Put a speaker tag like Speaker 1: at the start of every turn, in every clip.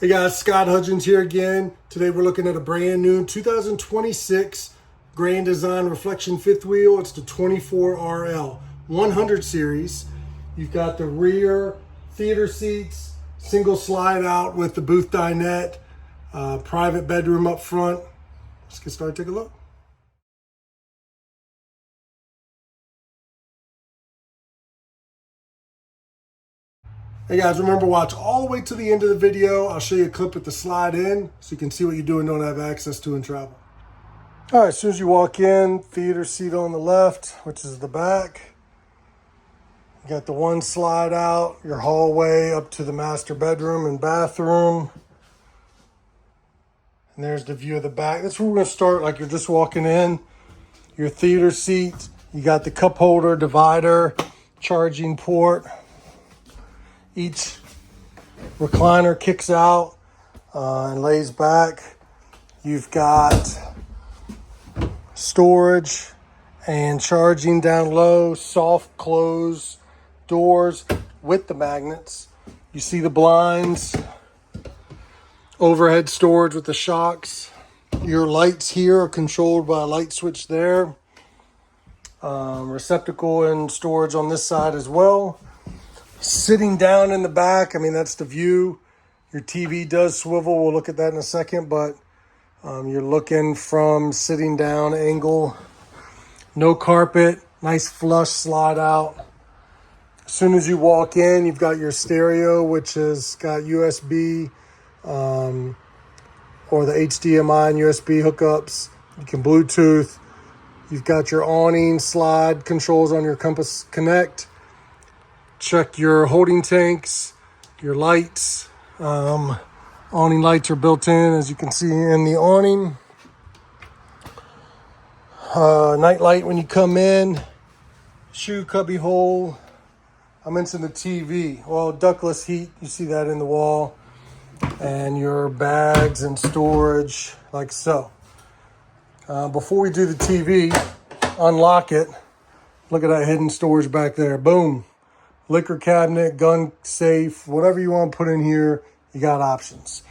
Speaker 1: Hey guys, Scott Hudgins here again. Today we're looking at a brand new 2026 Grand Design Reflection fifth wheel. It's the 24RL 100 series. You've got the rear theater seats, single slide out with the booth dinette, private bedroom up front. Let's get started, take a look. Hey guys, remember, watch all the way to the end of the video. I'll show you a clip with the slide in so you can see what you do and don't have access to in travel. All right, as soon as you walk in, theater seat on the left, which is the back. You got the one slide out, your hallway up to the master bedroom and bathroom. And there's the view of the back. That's where we're gonna start, like you're just walking in. Your theater seat, you got the cup holder, divider, charging port. Each recliner kicks out and lays back. You've got storage and charging down low, soft close doors with the magnets. You see the blinds, overhead storage with the shocks. Your lights here are controlled by a light switch there. Receptacle and storage on this side as well. Sitting down in the back, I mean, that's the view. Your TV does swivel. We'll look at that in a second, but you're looking from sitting down angle. No carpet, nice flush slide out. As soon as you walk in, you've got your stereo, which has got USB or the HDMI and USB hookups. You can Bluetooth. You've got your awning slide controls on your Compass Connect. Check your holding tanks, your lights. Awning lights are built in, as you can see in the awning. Night light when you come in. Shoe cubby hole. I mentioned the TV. Well, ductless heat, you see that in the wall. And your bags and storage, like so. Before we do the TV, unlock it. Look at that hidden storage back there. Boom. Liquor cabinet, gun safe, whatever you want to put in here, you got options.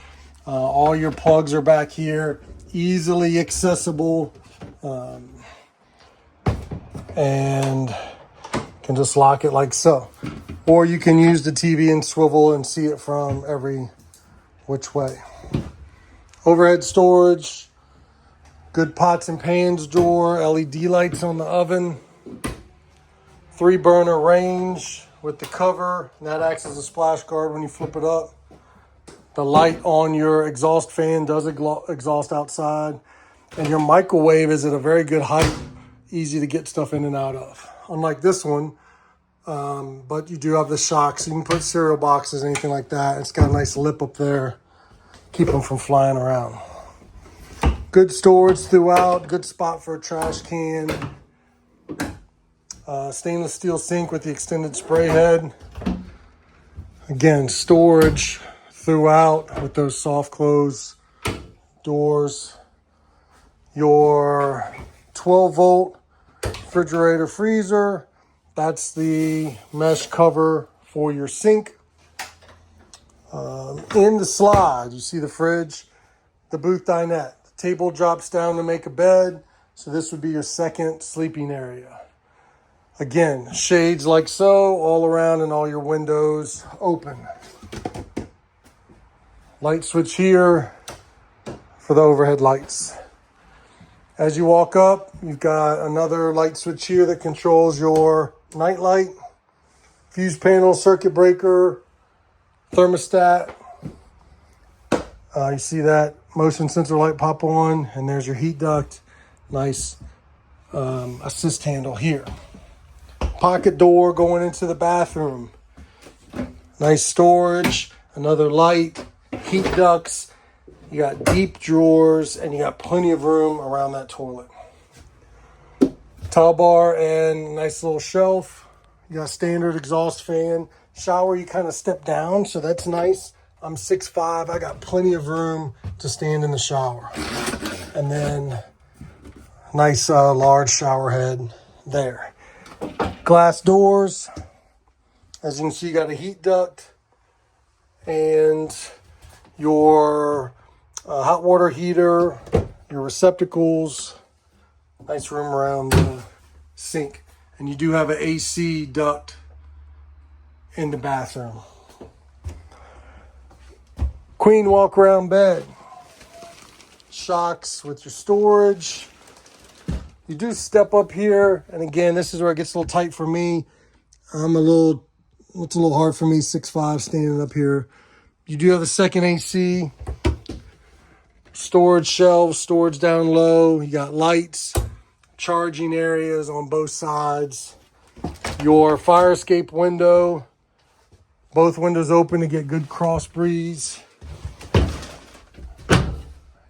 Speaker 1: All your plugs are back here, easily accessible, and can just lock it like so. Or you can use the TV and swivel and see it from every which way. Overhead storage, good pots and pans drawer, LED lights on the oven, 3-burner range with the cover, and that acts as a splash guard when you flip it up. The light on your exhaust fan does exhaust outside, and your microwave is at a very good height, easy to get stuff in and out of. Unlike this one, but you do have the shocks. You can put cereal boxes, anything like that. It's got a nice lip up there, keep them from flying around. Good storage throughout, good spot for a trash can. Stainless steel sink with the extended spray head. Again, storage throughout with those soft close doors. Your 12-volt refrigerator freezer. That's the mesh cover for your sink. In the slide, you see the fridge, the booth dinette. The table drops down to make a bed. So this would be your second sleeping area. Again, shades like so, all around, and all your windows open. Light switch here for the overhead lights. As you walk up, you've got another light switch here that controls your night light, fuse panel, circuit breaker, thermostat. You see that motion sensor light pop on, and there's your heat duct. Nice assist handle here. Pocket door going into the bathroom. Nice storage, another light, heat ducts. You got deep drawers, and you got plenty of room around that toilet. Towel bar and nice little shelf. You got a standard exhaust fan. Shower, you kind of step down, so that's nice. I'm 6'5", I got plenty of room to stand in the shower. And then nice large shower head there. Glass doors. As you can see, you got a heat duct, and your hot water heater, your receptacles, nice room around the sink. And you do have an AC duct in the bathroom. Queen walk around bed. Shocks with your storage. You do step up here, and again, this is where it gets a little tight for me. It's a little hard for me, 6'5", standing up here. You do have a second AC. Storage shelves, storage down low. You got lights, charging areas on both sides. Your fire escape window. Both windows open to get good cross breeze.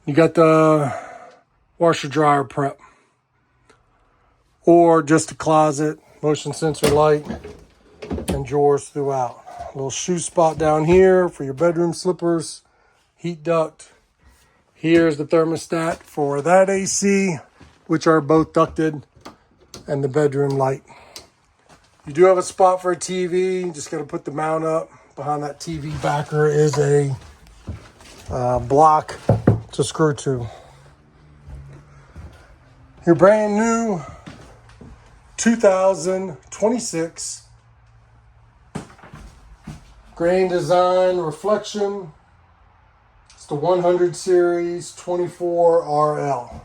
Speaker 1: You got the washer dryer prep. Or just a closet, motion sensor light, and drawers throughout. A little shoe spot down here for your bedroom slippers. Heat duct. Here's the thermostat for that AC, which are both ducted, and the bedroom light. You do have a spot for a TV. You just got to put the mount up. Behind that TV backer is a block to screw to. Your brand new 2026 Grand Design Reflection. It's the 100 Series 24 RL.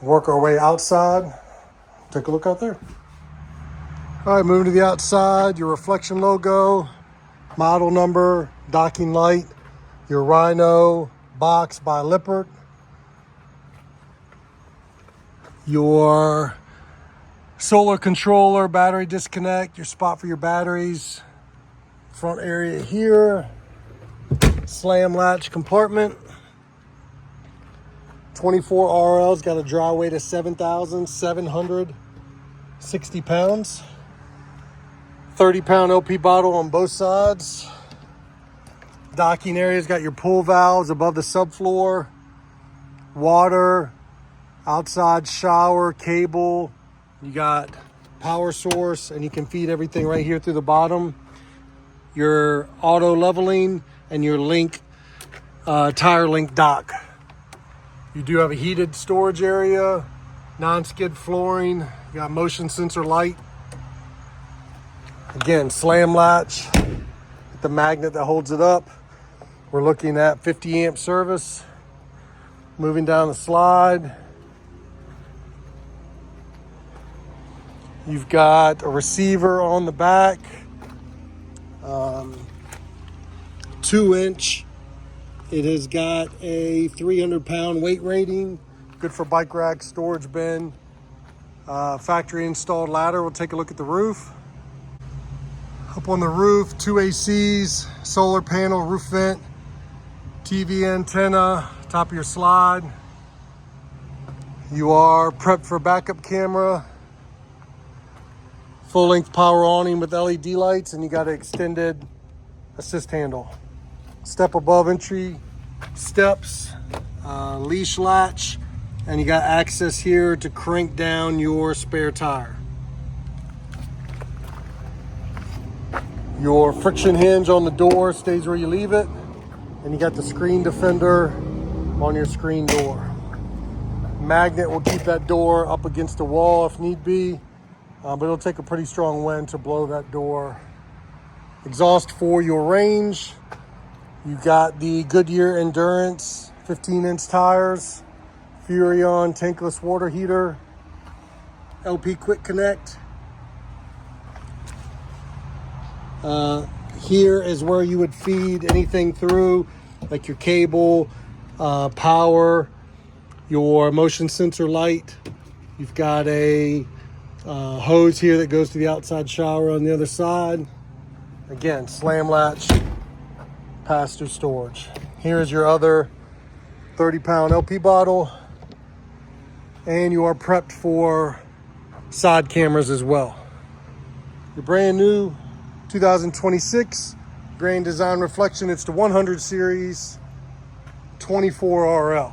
Speaker 1: Work our way outside. Take a look out there. All right, moving to the outside, your reflection logo, model number, docking light, your Rhino box by Lippert, your solar controller, battery disconnect, your spot for your batteries, front area here, slam latch compartment, 24 RL's got a dry weight of 7,760 pounds. 30-pound LP bottle on both sides. Docking area's got your pull valves above the subfloor, water, outside shower, cable. You got power source, and you can feed everything right here through the bottom. Your auto leveling and your link, tire link dock. You do have a heated storage area, non-skid flooring. You got motion sensor light. Again, slam latch, the magnet that holds it up. We're looking at 50 amp service. Moving down the slide. You've got a receiver on the back. 2-inch. It has got a 300-pound weight rating. Good for bike rack, storage bin. Factory installed ladder. We'll take a look at the roof. Up on the roof, 2 ACs, solar panel, roof vent, TV antenna, top of your slide. You are prepped for backup camera, full-length power awning with LED lights, and you got an extended assist handle. Step above entry, steps, leash latch, and you got access here to crank down your spare tire. Your friction hinge on the door stays where you leave it. And you got the screen defender on your screen door. Magnet will keep that door up against the wall if need be, but it'll take a pretty strong wind to blow that door. Exhaust for your range. You got the Goodyear Endurance 15-inch tires, Furrion tankless water heater, LP Quick Connect. Here is where you would feed anything through, like your cable, power, your motion sensor light. You've got a hose here that goes to the outside shower on the other side. Again, slam latch, pass-through storage. Here's your other 30-pound LP bottle, and you are prepped for side cameras as well. Your brand new 2026 Grand Design Reflection. It's the 100 Series 24 RL.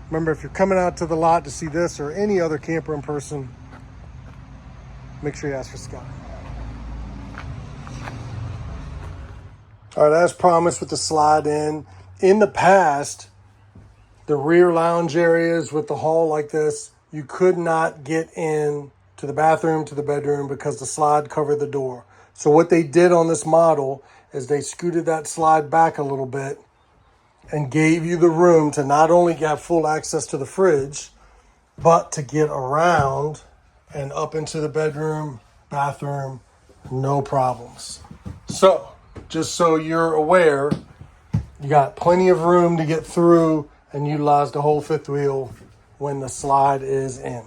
Speaker 1: Remember, if you're coming out to the lot to see this or any other camper in person, make sure you ask for Scott. All right, as promised with the slide in the past, the rear lounge areas with the hall like this, you could not get in to the bathroom, to the bedroom, because the slide covered the door. So what they did on this model is they scooted that slide back a little bit and gave you the room to not only get full access to the fridge, but to get around and up into the bedroom, bathroom, no problems. So, just so you're aware, you got plenty of room to get through and utilize the whole fifth wheel when the slide is in.